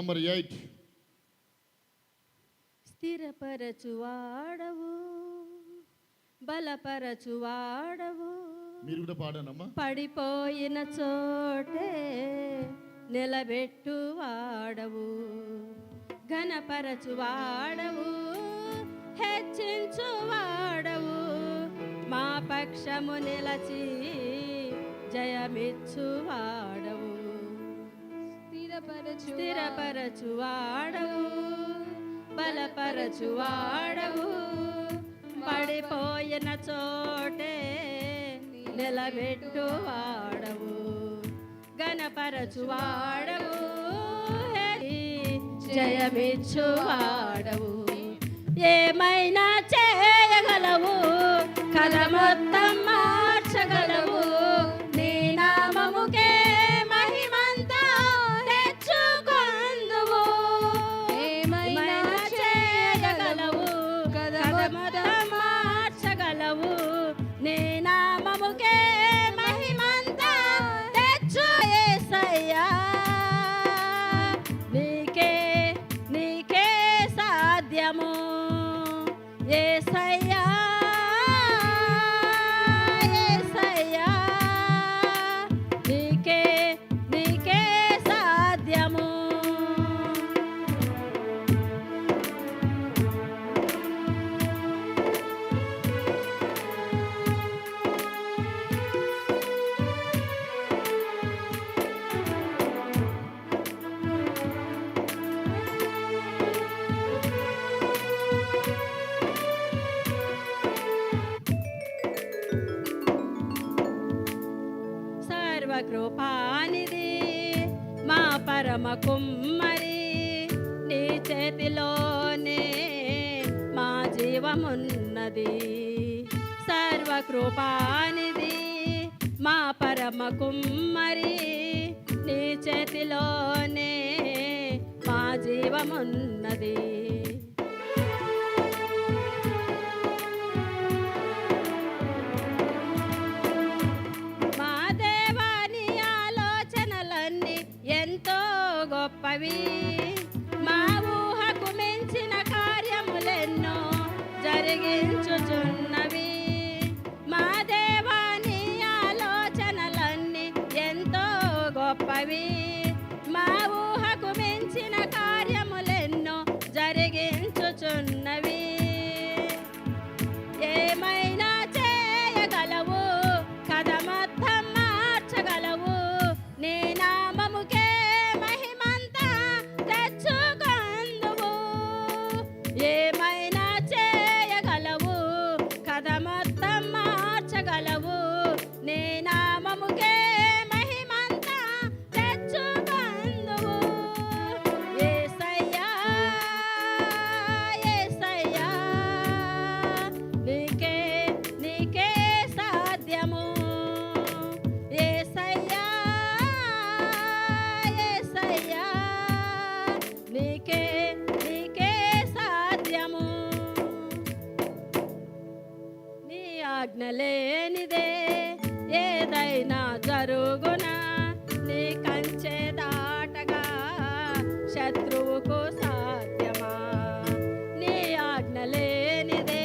Number 8. స్థిరపరచువాడవు, బలపరచువాడవు, మీరు కూడా పాడానమ్మా. పడిపోయిన చోటే నిలబెట్టువాడవు, ఘనపరచువాడవు, హెచ్చించువాడవు, మా పక్షము నిలచి జయమిచ్చువాడవు, స్థిరపరచువాడవు, బలపరచువాడవు, పడిపోయిన చోటే నిలబెట్టువాడవు, ఘనపరచువాడవు, జయమిచ్చువాడవు. ఏమైనా చేయగలవు, కథ మొత్తం మార్చగలవు, నీ నామముకే మహిమంతా తెచ్చుకొందువు. ఏమైనా చేయగలవు, కథ మొత్తం మార్చగలవు, నీ నామముకే మహిమంతా తెచ్చు. యేసయ్యా నీకే నీకే సాధ్యము, యేసయ్యా యేసయ్యా నీకే నీకే సాధ్యము. సర్వకృపానిధి మా పరమ కుమ్మరి, నీ చేతిలోనే మా జీవమున్నది. సర్వకృపానిధి మా పరమ కుమ్మరి, నీ చేతిలోనే మా జీవమున్నది. ఎంతో గొప్పవి, మా ఊహకు మించిన కార్యములెన్నో జరిగించుచున్నవి. మా దేవాని ఆలోచనలన్నీ ఎంతో గొప్పవి, మా ఊహకు మించిన కార్యములెన్నో జరిగించుచున్నవి. ఏమైనా చేయగలవు, కథ మొత్తం మార్చగలవు, నీ నామముకే మహిమంతా తెచ్చుకొందువు. ఏమైనా చేయగలవు, కథ మొత్తం మార్చగలవు, నీ నామముకే మహిమంతా తెచ్చుకొందువు. యేసయ్యా యేసయ్యా నీకే నీకే సాధ్యము, యేసయ్యా యేసయ్యా నీకే నీకే సాధ్యము. నీ ఆజ్ఞ లేనిదే ఏదైనా జరుగునా, నీ కంచె దాటగా శత్రువుకు సాధ్యమా. నీ ఆజ్ఞ లేనిదే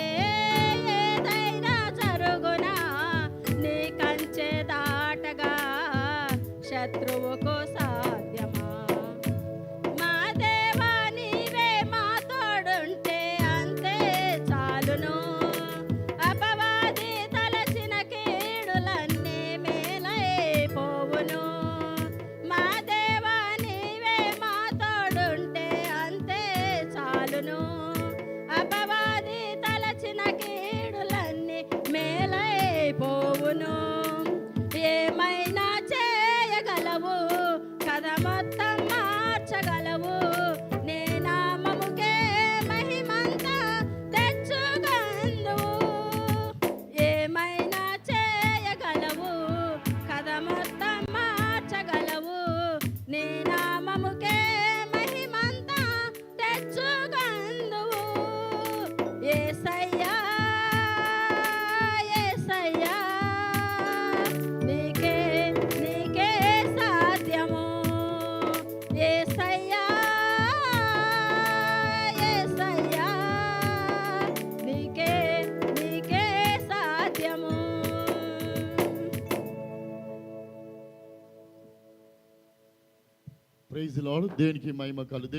ఏదైనా జరుగునా, నీ కంచె దాటగా శత్రువుకు సాధ్యమా. మా దేవా నీవే మా తోడుంటే అంతే చాలును, అపవాది తలచిన ప్రైజ్ లార్డ్. దేనికి మహిమ కలుగు.